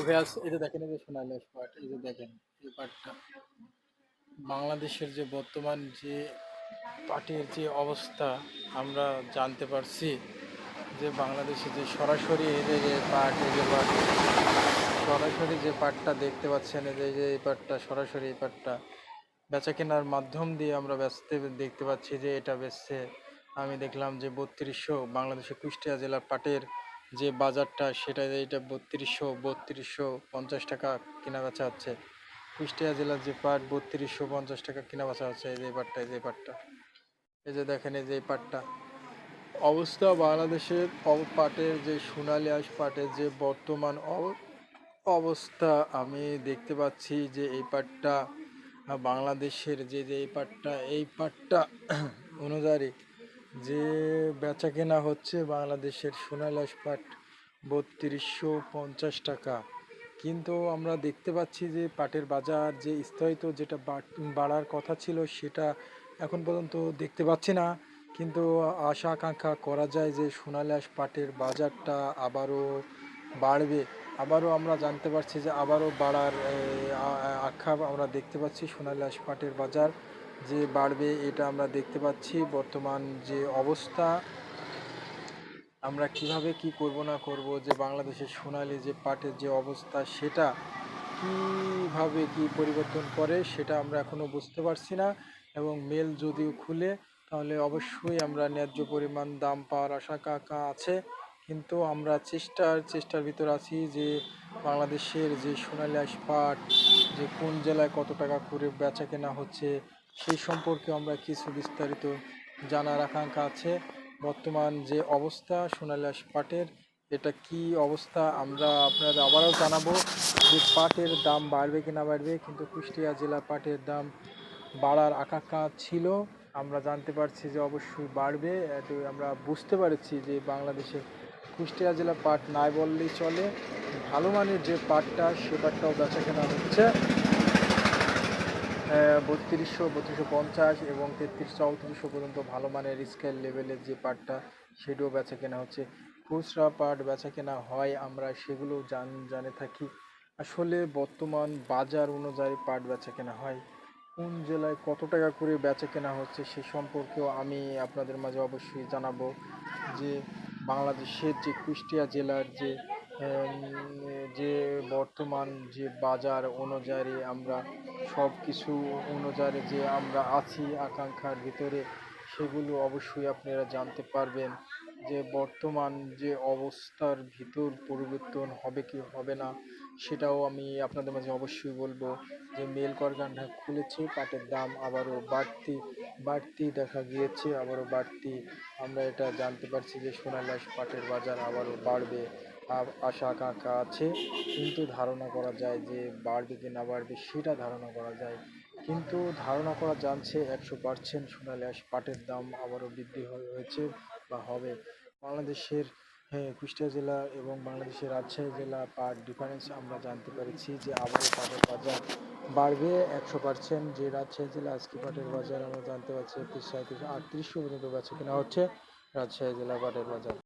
ভ্যাস এই যে দেখেন, এই যে সোনালী পাট, এই যে দেখেন এই পাটটা বাংলাদেশের যে বর্তমান যে পাটের যে অবস্থা আমরা জানতে পারছি, যে বাংলাদেশে যে সরাসরি এই যে পাট, এই যে পাট সরাসরি যে পাটটা দেখতে পাচ্ছেন, এই যে এই পাটটা সরাসরি, এই পাটটা বেচা কেনার মাধ্যম দিয়ে আমরা দেখতে পাচ্ছি যে এটা বেচছে। আমি দেখলাম যে 3200 বাংলাদেশের কুষ্টিয়া জেলার পাটের যে বাজারটা, সেটা এইটা 3250 টাকা কেনা বেচা হচ্ছে। কুষ্টিয়া জেলার যে পাট 3250 টাকা কেনা বেচা হচ্ছে। এই যে এই পাটটা, এই যে এই পাটটা, এই যে দেখেন, এই যে এই পাটটা অবস্থা বাংলাদেশের পাটের যে সোনালী আঁশ পাটের যে বর্তমান অবস্থা আমি দেখতে পাচ্ছি যে এই পাটটা বাংলাদেশের যে এই পাটটা অনুযায়ী যে বেচা কেনা হচ্ছে বাংলাদেশের সোনালী আঁশ পাট 3250 টাকা। কিন্তু আমরা দেখতে পাচ্ছি যে পাটের বাজার যে স্থায়িত্ব যেটা বাড়ার কথা ছিল, সেটা এখন পর্যন্ত দেখতে পাচ্ছি না। কিন্তু আশা আকাঙ্ক্ষা করা যায় যে সোনালী আঁশ পাটের বাজারটা আবারও বাড়বে। আবারও আমরা জানতে পারছি যে আবারও বাড়ার আখ্যা আমরা দেখতে পাচ্ছি। সোনালী আঁশ পাটের বাজার যে বাড়বে এটা আমরা দেখতে পাচ্ছি। বর্তমান যে অবস্থা, আমরা কিভাবে কি করব না করব, যে বাংলাদেশের সোনালী যে পাটের যে অবস্থা সেটা কিভাবে কি পরিবর্তন করে সেটা আমরা এখনও বুঝতে পারছি না। এবং মেল যদিও খুলে তাহলে অবশ্যই আমরা ন্যায্য পরিমাণ দাম পাওয়ার আশা আছে। কিন্তু আমরা চেষ্টার ভিতর আছি যে বাংলাদেশের যে সোনালী আঁশ পাট যে কোন জেলায় কত টাকা করে বেচা কেনা হচ্ছে সেই সম্পর্কে আমরা কিছু বিস্তারিত জানার আকাঙ্ক্ষা আছে। বর্তমান যে অবস্থা সোনালী আঁশ পাটের, এটা কি অবস্থা আমরা আপনাদের আবারও জানাবো যে পাটের দাম বাড়বে কি না বাড়বে। কিন্তু কুষ্টিয়া জেলা পাটের দাম বাড়ার আকাঙ্ক্ষা ছিল, আমরা জানতে পারছি যে অবশ্যই বাড়বে। এতে আমরা বুঝতে পারছি যে বাংলাদেশের কুষ্টিয়া জেলা পাট নাই বললেই চলে। ভালো মানের যে পাটটা সে পাটটাও বেচা কেনা হচ্ছে 3250 এবং 3334 পর্যন্ত ভালো মানের স্কেল লেভেলের যে পাটটা সেটাও বেচা কেনা হচ্ছে। খুচরা পাট বেচা কেনা হয়, আমরা সেগুলো জানে থাকি। আসলে বর্তমান বাজার অনুযায়ী পাট বেচা কেনা হয়, কোন জেলায় কত টাকা করে বেচা কেনা হচ্ছে সে সম্পর্কেও আমি আপনাদের মাঝে অবশ্যই জানাবো। যে বাংলাদেশের যে কুষ্টিয়া জেলার যে বর্তমান যে বাজার অনুযায়ী আমরা সব কিছু অনুযায়ী যে আমরা আছি আকাঙ্ক্ষার ভিতরে, সেগুলো অবশ্যই আপনারা জানতে পারবেন। যে বর্তমান যে অবস্থার ভিতর পরিবর্তন হবে কি হবে না সেটাও আমি আপনাদের মাঝে অবশ্যই বলবো। যে মেল কারখানা খুলেছে, পাটের দাম আবারও বাড়তি দেখা গিয়েছে, আবারও বাড়তি আমরা এটা জানতে পারছি যে সোনালী আঁশ পাটের বাজার আবারও বাড়বে আশা আকাঙ্ক্ষা আছে। কিন্তু ধারণা করা যায় যে বাড়বে কি না বাড়বে সেটা ধারণা করা যায়, কিন্তু ধারণা করা যাচ্ছে 100% সোনালী আঁশ পাটের দাম আবারও বৃদ্ধি হয়েছে বা হবে। বাংলাদেশের কুষ্টিয়া জেলা এবং বাংলাদেশের রাজশাহী জেলা পাট ডিফারেন্স আমরা জানতে পেরেছি যে আবারও পাটের বাজার বাড়বে 100%। যে রাজশাহী জেলা আজকে পাটের বাজার আমরা জানতে পারছি 37 38 পর্যন্ত বেচা কেনা হচ্ছে রাজশাহী জেলা পাটের বাজার।